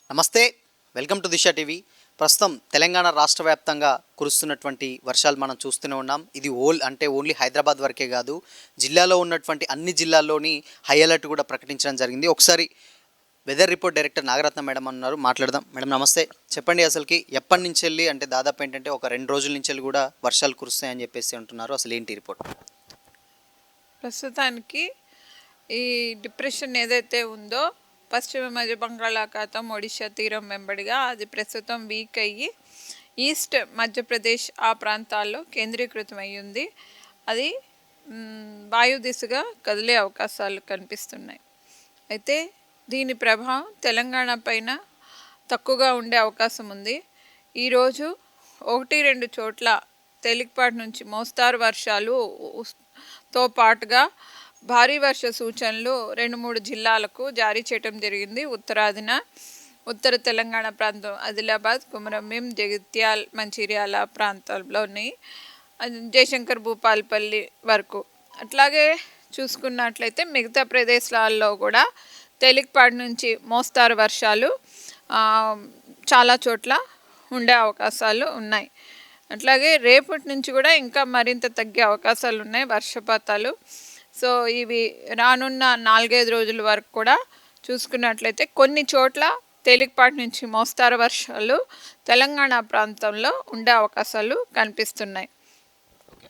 నమస్తే, welcome to Disha TV. ప్రస్తుతం తెలంగాణ రాష్ట్ర వ్యాప్తంగా కురుస్తున్నటువంటి వర్షాలు మనం చూస్తూనే ఉన్నాం. ఇది ఓన్లీ హైదరాబాద్ వరకే కాదు, జిల్లాలో ఉన్నటువంటి అన్ని జిల్లాల్లోని హై అలర్ట్ కూడా ప్రకటించడం జరిగింది. ఒకసారి weather report director Nagaratna madam అన్నారు, మాట్లాడదాం. మేడం నమస్తే, చెప్పండి అసలుకి ఎప్పటి నుంచి వెళ్ళి అంటే దాదాపు ఏంటంటే ఒక 2 రోజుల నుంచి వెళ్ళి కూడా వర్షాలు కురుస్తాయని చెప్పేసి అంటున్నారు. అసలు ఏంటి రిపోర్ట్? ప్రస్తుతానికి ఈ డిప్రెషన్ ఏదైతే ఉందో పశ్చిమ మధ్య బంగాళాఖాతం ఒడిశా తీరం వెంబడిగా అది ప్రస్తుతం వీక్ అయ్యి ఈస్ట్ మధ్యప్రదేశ్ ఆ ప్రాంతాల్లో కేంద్రీకృతం అయ్యింది. అది వాయు దిశగా కదిలే అవకాశాలు కనిపిస్తున్నాయి. అయితే దీని ప్రభావం తెలంగాణ పైన తక్కువగా ఉండే అవకాశం ఉంది. ఈరోజు 1-2 చోట్ల తేలికపాటి నుంచి మోస్తారు వర్షాలుతో పాటుగా భారీ వర్ష సూచనలు 2-3 జిల్లాలకు జారీ చేయడం జరిగింది. ఉత్తరాదిన ఉత్తర తెలంగాణ ప్రాంతం ఆదిలాబాద్, కుమరంభీం, జగిత్యాల్, మంచిర్యాల ప్రాంతాల్లోని జయశంకర్ భూపాలపల్లి వరకు. అట్లాగే చూసుకున్నట్లయితే మిగతా ప్రదేశాల్లో కూడా తేలికపాటి నుంచి మోస్తారు వర్షాలు చాలా చోట్ల ఉండే అవకాశాలు ఉన్నాయి. అట్లాగే రేపటి నుంచి కూడా ఇంకా మరింత తగ్గే అవకాశాలు ఉన్నాయి వర్షపాతాలు. సో ఇవి రానున్న 4-5 రోజుల వరకు కూడా చూసుకున్నట్లయితే కొన్ని చోట్ల తేలికపాటి నుంచి మోస్తారు వర్షాలు తెలంగాణ ప్రాంతంలో ఉండే అవకాశాలు కనిపిస్తున్నాయి.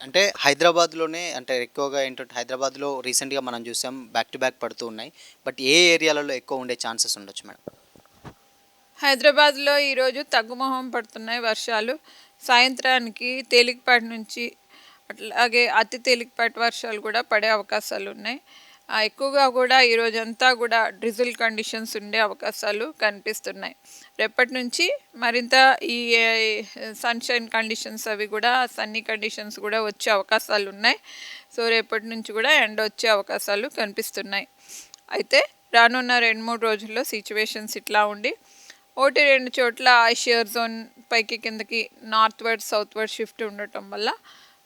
అంటే హైదరాబాద్లోనే అంటే ఎక్కువగా ఏంటంటే హైదరాబాద్లో రీసెంట్గా మనం చూసాం బ్యాక్ టు బ్యాక్ పడుతూ ఉన్నాయి. బట్ ఏ ఏరియాలలో ఎక్కువ ఉండే ఛాన్సెస్ ఉండొచ్చు మేడం? హైదరాబాద్లో ఈరోజు తగ్గుముఖం పడుతున్నాయి వర్షాలు. సాయంత్రానికి తేలికపాటి నుంచి అట్లాగే అతి తేలికపాటి వర్షాలు కూడా పడే అవకాశాలు ఉన్నాయి. ఎక్కువగా కూడా ఈరోజంతా కూడా డ్రిజిల్ కండిషన్స్ ఉండే అవకాశాలు కనిపిస్తున్నాయి. రేపటి నుంచి మరింత ఈ సన్షైన్ కండిషన్స్ అవి కూడా సన్నీ కండిషన్స్ కూడా వచ్చే అవకాశాలు ఉన్నాయి. సో రేపటి నుంచి కూడా ఎండ వచ్చే అవకాశాలు కనిపిస్తున్నాయి. అయితే రానున్న 2-3 రోజుల్లో సిచ్యువేషన్స్ ఇట్లా ఉండి 1-2 చోట్ల షియర్ జోన్ పైకి కిందకి నార్త్వర్డ్ సౌత్వర్డ్ షిఫ్ట్ ఉండటం వల్ల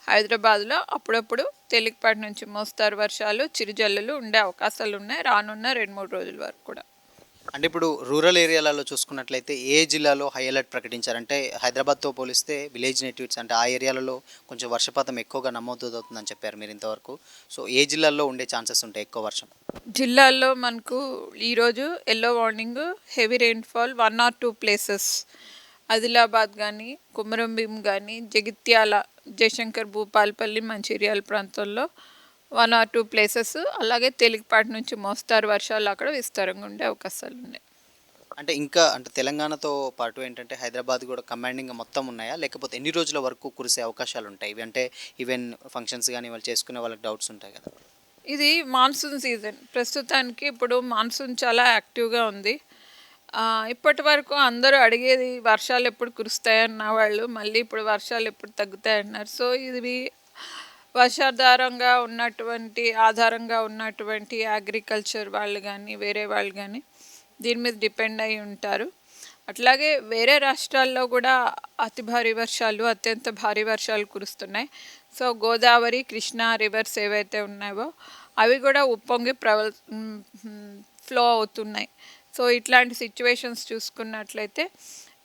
హైదరాబాద్లో అప్పుడప్పుడు తేలికపాటి నుంచి మోస్తారు వర్షాలు చిరుజల్లులు ఉండే అవకాశాలు ఉన్నాయి రానున్న 2-3 రోజుల వరకు కూడా. అంటే ఇప్పుడు రూరల్ ఏరియాలలో చూసుకున్నట్లయితే ఏ జిల్లాలో హై అలర్ట్ ప్రకటించారంటే హైదరాబాద్తో పోలిస్తే విలేజ్ నేటివ్స్ అంటే ఆ ఏరియాలలో కొంచెం వర్షపాతం ఎక్కువగా నమోదవుతుందని చెప్పారు మీరు ఇంతవరకు. సో ఏ జిల్లాల్లో ఉండే ఛాన్సెస్ ఉంటాయి ఎక్కువ వర్షం? జిల్లాల్లో మనకు ఈరోజు yellow warning, heavy rainfall 1 or 2 places Adilabad కానీ, కుమరంభీం కానీ, జగిత్యాల, జయశంకర్ భూపాలపల్లి, మంచిర్యాల ప్రాంతాల్లో 1 or 2 ప్లేసెస్ అలాగే తేలికపాటి నుంచి మోస్తారు వర్షాలు అక్కడ విస్తారంగా ఉండే అవకాశాలు ఉన్నాయి. అంటే ఇంకా అంటే తెలంగాణతో పాటు ఏంటంటే హైదరాబాద్ కూడా కమాండింగ్ మొత్తం ఉన్నాయా, లేకపోతే ఎన్ని రోజుల వరకు కురిసే అవకాశాలు ఉంటాయి? ఇవి అంటే ఈవెన్ ఫంక్షన్స్ కానీ వాళ్ళు చేసుకునే వాళ్ళకి డౌట్స్ ఉంటాయి కదా. ఇది మాన్సూన్ సీజన్. ప్రస్తుతానికి ఇప్పుడు మాన్సూన్ చాలా యాక్టివ్గా ఉంది. ఇప్పటి వరకు అందరూ అడిగేది వర్షాలు ఎప్పుడు కురుస్తాయన్న వాళ్ళు మళ్ళీ ఇప్పుడు వర్షాలు ఎప్పుడు తగ్గుతాయన్నారు. సో ఇది ఆధారంగా ఉన్నటువంటి అగ్రికల్చర్ వాళ్ళు కానీ వేరే వాళ్ళు కానీ దీని మీద డిపెండ్ అయి ఉంటారు. అట్లాగే వేరే రాష్ట్రాల్లో కూడా అతి భారీ వర్షాలు, అత్యంత భారీ వర్షాలు కురుస్తున్నాయి. సో గోదావరి, కృష్ణా రివర్స్ ఏవైతే ఉన్నాయో అవి కూడా ఉప్పొంగి ఫ్లో అవుతున్నాయి. సో ఇట్లాంటి సిచ్యువేషన్స్ చూసుకున్నట్లయితే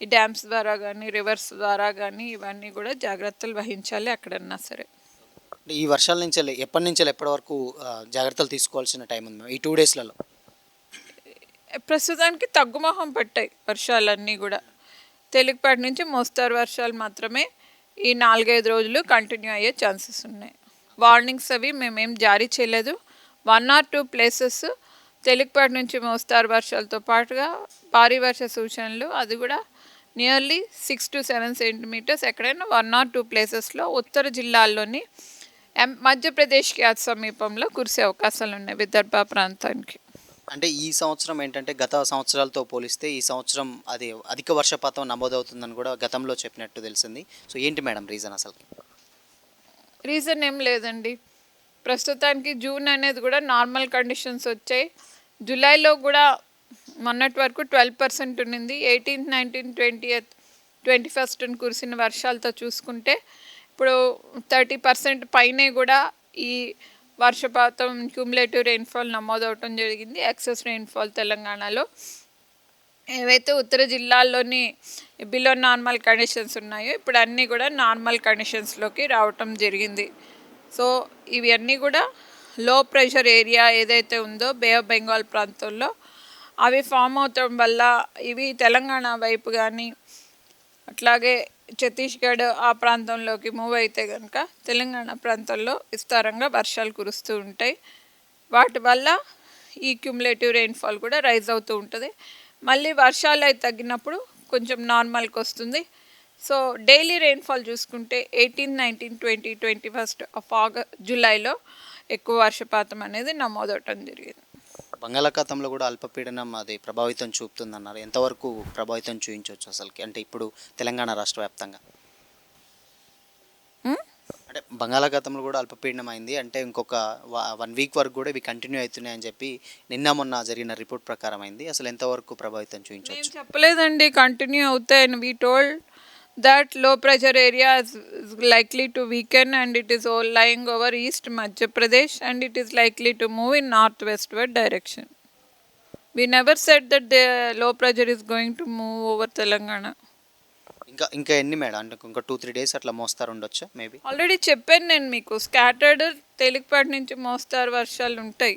ఈ డ్యామ్స్ ద్వారా కానీ రివర్స్ ద్వారా కానీ ఇవన్నీ కూడా జాగ్రత్తలు వహించాలి ఎక్కడన్నా సరే. ఈ వర్షాల నుంచి ఎప్పటి నుంచి ఎప్పటి వరకు జాగ్రత్తలు తీసుకోవాల్సిన టైం ఉంది ఈ 2 డేస్లలో? ప్రస్తుతానికి తగ్గుముఖం పట్టాయి వర్షాలన్నీ కూడా. తేలికపాటి నుంచి మోస్తారు వర్షాలు మాత్రమే ఈ 4-5 రోజులు కంటిన్యూ అయ్యే ఛాన్సెస్ ఉన్నాయి. వార్నింగ్స్ అవి మేమేం జారీ చేయలేదు. 1 or 2 ప్లేసెస్ తేలికపాటి నుంచి మోస్తారు వర్షాలతో పాటుగా భారీ వర్ష సూచనలు, అది కూడా నియర్లీ 6 to 7 సెంటీమీటర్స్ ఎక్కడైనా 1 or 2 ప్లేసెస్లో ఉత్తర జిల్లాల్లోని మధ్యప్రదేశ్కి అతి సమీపంలో కురిసే అవకాశాలు ఉన్నాయి విదర్భ ప్రాంతానికి. అంటే ఈ సంవత్సరం ఏంటంటే గత సంవత్సరాలతో పోలిస్తే ఈ సంవత్సరం అది అధిక వర్షపాతం నమోదవుతుందని కూడా గతంలో చెప్పినట్టు తెలిసింది. సో ఏంటి మేడం రీజన్? అసలు రీజన్ ఏం లేదండి. ప్రస్తుతానికి జూన్ అనేది కూడా నార్మల్ కండిషన్స్ వచ్చాయి. జూలైలో కూడా మొన్నటి వరకు 12% ఉన్నింది. 18th, 19th, 20th, 21st కురిసిన వర్షాలతో చూసుకుంటే ఇప్పుడు 30% పైనే కూడా ఈ వర్షపాతం క్యూములేటివ్ రెయిన్ఫాల్ నమోదవటం జరిగింది. ఎక్సెస్ రెయిన్ఫాల్ తెలంగాణలో. ఏవైతే ఉత్తర జిల్లాల్లోని బిలో నార్మల్ కండిషన్స్ ఉన్నాయో ఇప్పుడు అన్నీ కూడా నార్మల్ కండిషన్స్లోకి రావటం జరిగింది. సో ఇవి అన్నీ కూడా లో ప్రెషర్ ఏరియా ఏదైతే ఉందో బే ఆఫ్ బెంగాల్ ప్రాంతంలో అవి ఫామ్ అవటం వల్ల ఇవి తెలంగాణ వైపు కానీ అట్లాగే ఛత్తీస్గఢ్ ఆ ప్రాంతంలోకి మూవ్ అయితే కనుక తెలంగాణ ప్రాంతంలో విస్తారంగా వర్షాలు కురుస్తూ ఉంటాయి. వాటి వల్ల ఈ క్యుములేటివ్ రెయిన్ఫాల్ కూడా రైజ్ అవుతూ ఉంటుంది. మళ్ళీ వర్షాలు అయితే తగ్గినప్పుడు కొంచెం నార్మల్కి వస్తుంది. సో డైలీ రెయిన్ఫాల్ చూసుకుంటే 18, 19, 20, 21 జూలైలో ఎక్కువ వర్షపాతం అనేది నమోదవటం జరిగింది. బంగాళాఖాతంలో కూడా అల్పపీడనం అది ప్రభావితం చూపుతుందన్నారు. ఎంతవరకు ప్రభావితం చూపించవచ్చు అసలుకి, అంటే ఇప్పుడు తెలంగాణ రాష్ట్ర వ్యాప్తంగా? అంటే బంగాళాఖాతంలో కూడా అల్పపీడనం అయింది అంటే ఇంకొక 1 వీక్ వరకు కూడా ఇవి కంటిన్యూ అవుతున్నాయని చెప్పి నిన్న మొన్న జరిగిన రిపోర్ట్ ప్రకారం అయింది. అసలు ఎంతవరకు ప్రభావితం నేను చూపించవచ్చు? చెప్పలేదండి కంటిన్యూ అవుతాయని. We told that low pressure area is likely to weaken and it is all lying over East Madhya Pradesh and it is likely to move in northwestward direction. We never said that the low pressure is going to move over Telangana. ఇంకా ఎన్ని madam, అంటే ఇంకా 2-3 days అట్లా మోస్తారు ఉండొచ్చా maybe? Already చెప్పాను నేను మీకు, స్కాటర్డ్ తేలికపాటి నుంచి మోస్తారు వర్షాలు ఉంటాయి.